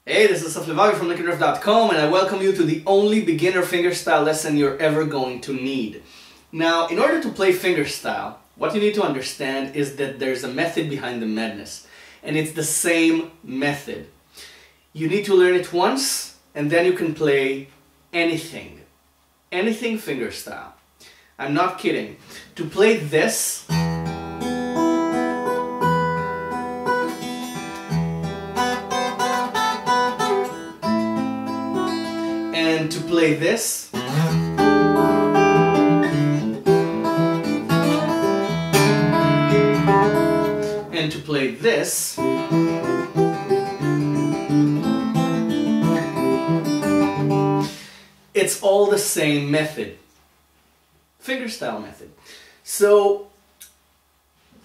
Hey, this is Levavi from LickNRiff.com, and I welcome you to the only beginner fingerstyle lesson you're ever going to need. Now, in order to play fingerstyle, what you need to understand is that there's a method behind the madness, and it's the same method. You need to learn it once, and then you can play anything fingerstyle. I'm not kidding. To play this, and to play this, and to play this, it's all the same method. Fingerstyle method. So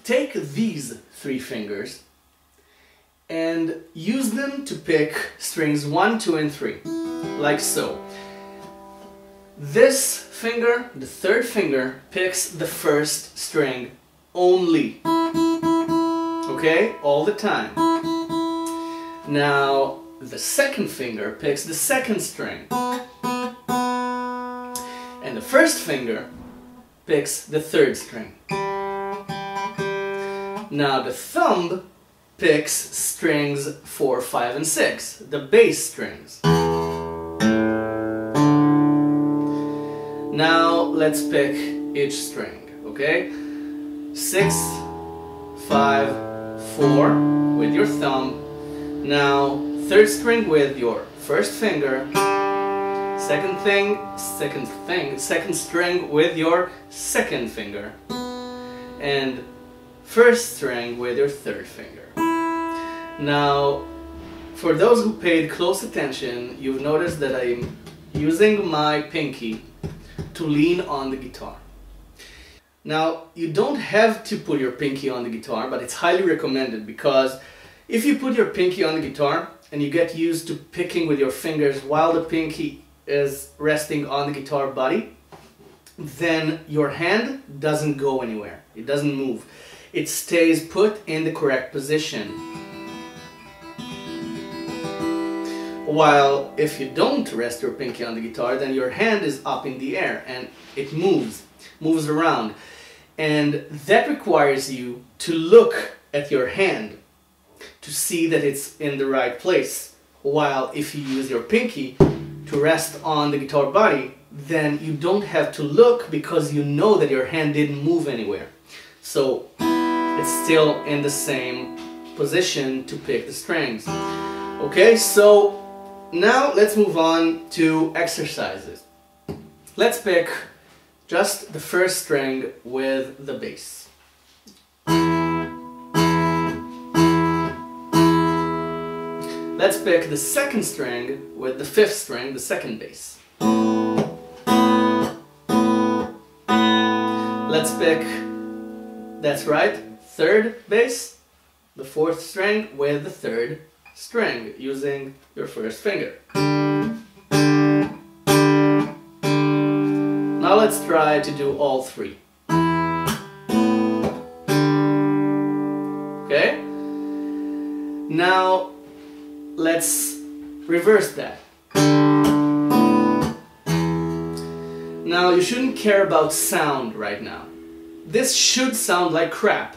take these three fingers and use them to pick strings 1, 2, and 3. Like so. This finger, the third finger, picks the first string only. Okay? All the time. Now, the second finger picks the second string. And the first finger picks the third string. Now, the thumb picks strings 4, 5, and 6, the bass strings. Now let's pick each string, okay? 6, 5, 4 with your thumb. Now third string with your first finger. Second string with your second finger. And first string with your third finger. Now, for those who paid close attention, you've noticed that I'm using my pinky to lean on the guitar. Now, you don't have to put your pinky on the guitar, but it's highly recommended, because if you put your pinky on the guitar and you get used to picking with your fingers while the pinky is resting on the guitar body, then your hand doesn't go anywhere. It doesn't move. It stays put in the correct position. While if you don't rest your pinky on the guitar, then your hand is up in the air and it moves around. And that requires you to look at your hand to see that it's in the right place. While if you use your pinky to rest on the guitar body, then you don't have to look, because you know that your hand didn't move anywhere. So it's still in the same position to pick the strings. Okay, so now let's move on to exercises. Let's pick just the first string with the bass. Let's pick the second string with the fifth string, the second bass. Let's pick, that's right, third bass, the fourth string with the third string, using your first finger. Now let's try to do all three. Okay? Now let's reverse that. Now you shouldn't care about sound right now. This should sound like crap.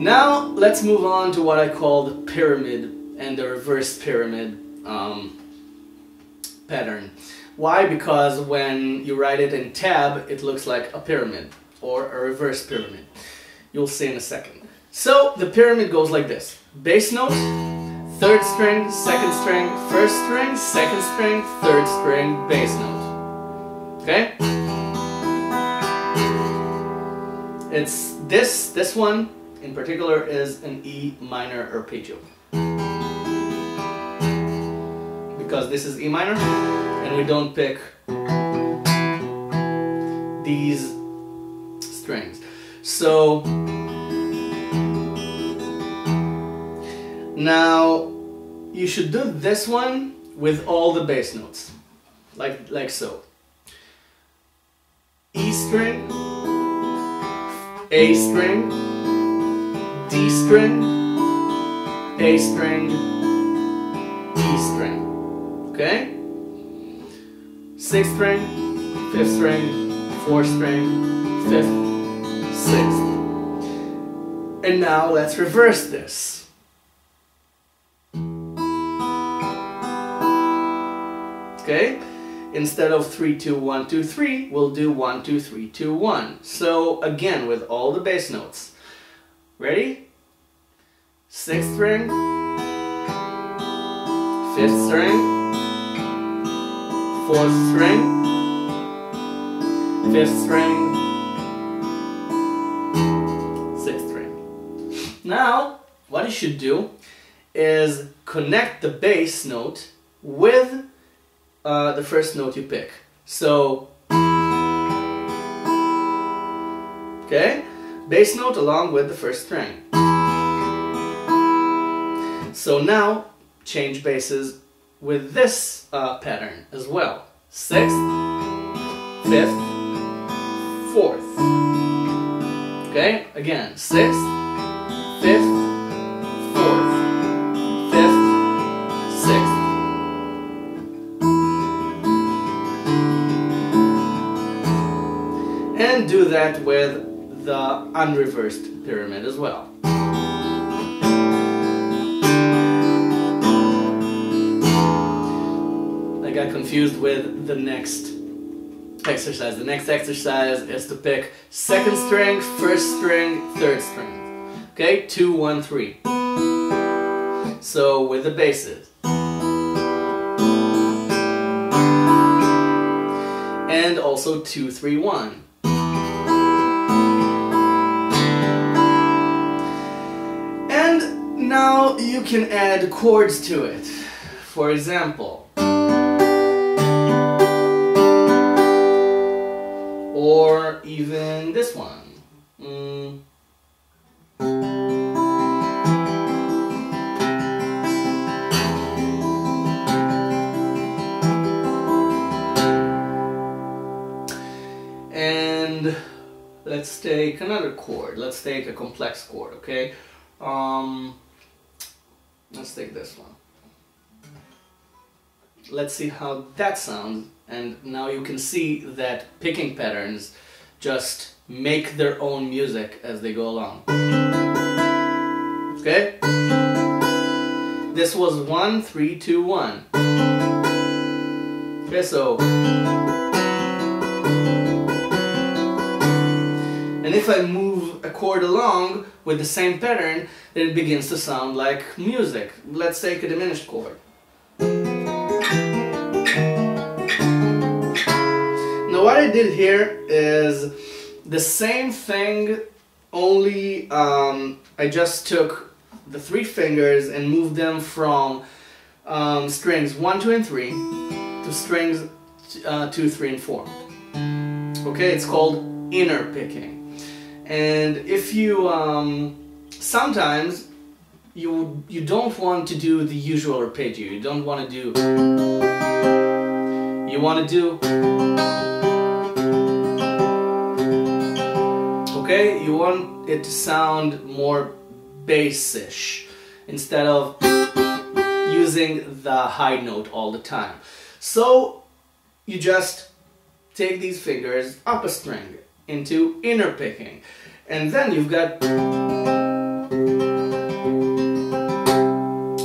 Now let's move on to what I call the pyramid and the reverse pyramid pattern. Why? Because when you write it in tab, it looks like a pyramid or a reverse pyramid. You'll see in a second. So the pyramid goes like this: bass note, third string, second string, first string, second string, third string, bass note. Okay? It's this one in particular is an E minor arpeggio, because this is E minor and we don't pick these strings. So now you should do this one with all the bass notes, like so. E string, A string, D string, A string, E string. Okay? 6th string, 5th string, 4th string, 5th, 6th. And now let's reverse this. Okay? Instead of 3, 2, 1, 2, 3, we'll do 1, 2, 3, 2, 1. So again, with all the bass notes. Ready? 6th string, 5th string, 4th string, 5th string, 6th string. Now, what you should do is connect the bass note with the first note you pick. So, okay, bass note along with the first string. So now, change basses with this pattern as well. 6th, 5th, 4th. Okay, again, 6th, 5th, 4th, 5th, 6th. And do that with the unreversed pyramid as well. I got confused with the next exercise. The next exercise is to pick 2nd string, 1st string, 3rd string. Okay, 2, 1, 3. So with the basses. And also 2, 3, 1. And now you can add chords to it. For example, or even this one. And let's take another chord. Let's take a complex chord, okay? Let's take this one. Let's see how that sounds. And now you can see that picking patterns just make their own music as they go along. Okay? This was 1, 3, 2, 1. Okay, so. And if I move a chord along with the same pattern, then it begins to sound like music. Let's take a diminished chord. Now what I did here is the same thing, only I just took the 3 fingers and moved them from strings 1, 2, and 3 to strings 2, 3, and 4. Okay, it's called inner picking. And if you sometimes you don't want to do the usual arpeggio. You don't want to do. You want to do. Okay, you want it to sound more bassish instead of using the high note all the time. So you just take these fingers up a string into inner picking, and then you've got.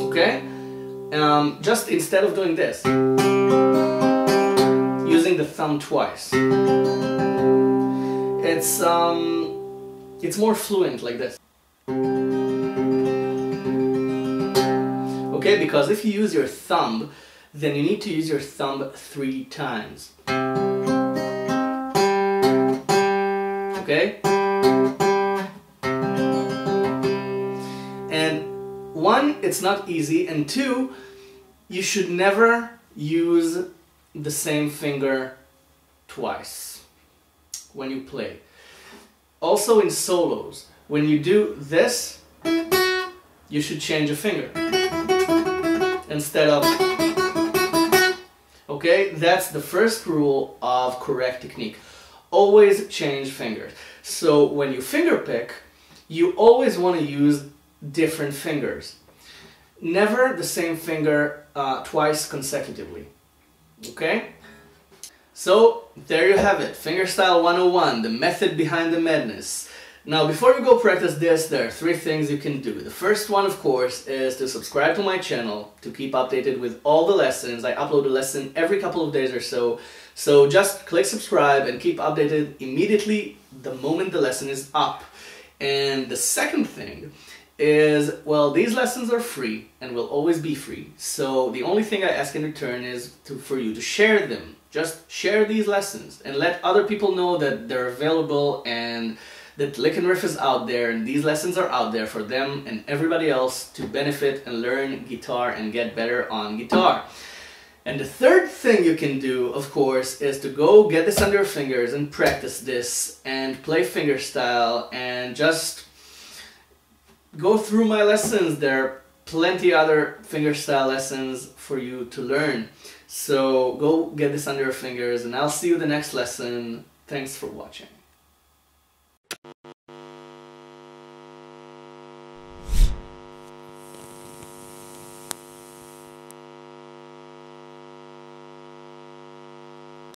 Okay, just instead of doing this, using the thumb twice. It's more fluent like this. Okay, because if you use your thumb, then you need to use your thumb 3 times. Okay? And 1, it's not easy, and 2, you should never use the same finger twice when you play. Also in solos, when you do this, you should change a finger instead of. Okay, that's the first rule of correct technique. always change fingers. So when you finger pick, you always want to use different fingers. Never the same finger twice consecutively. Okay? So there you have it, Fingerstyle 101, the method behind the madness. Now before you go practice this, there are 3 things you can do. The first one, of course, is to subscribe to my channel to keep updated with all the lessons. I upload a lesson every couple of days or so. So just click subscribe and keep updated immediately the moment the lesson is up. And the second thing is, well, these lessons are free and will always be free. So the only thing I ask in return is for you to share them. Just share these lessons and let other people know that they're available and that LickNRiff is out there and these lessons are out there for them and everybody else to benefit and learn guitar and get better on guitar. And the third thing you can do, of course, is to go get this under your fingers and practice this and play fingerstyle and just go through my lessons. There are plenty other fingerstyle lessons for you to learn. So go get this under your fingers and I'll see you the next lesson. Thanks for watching.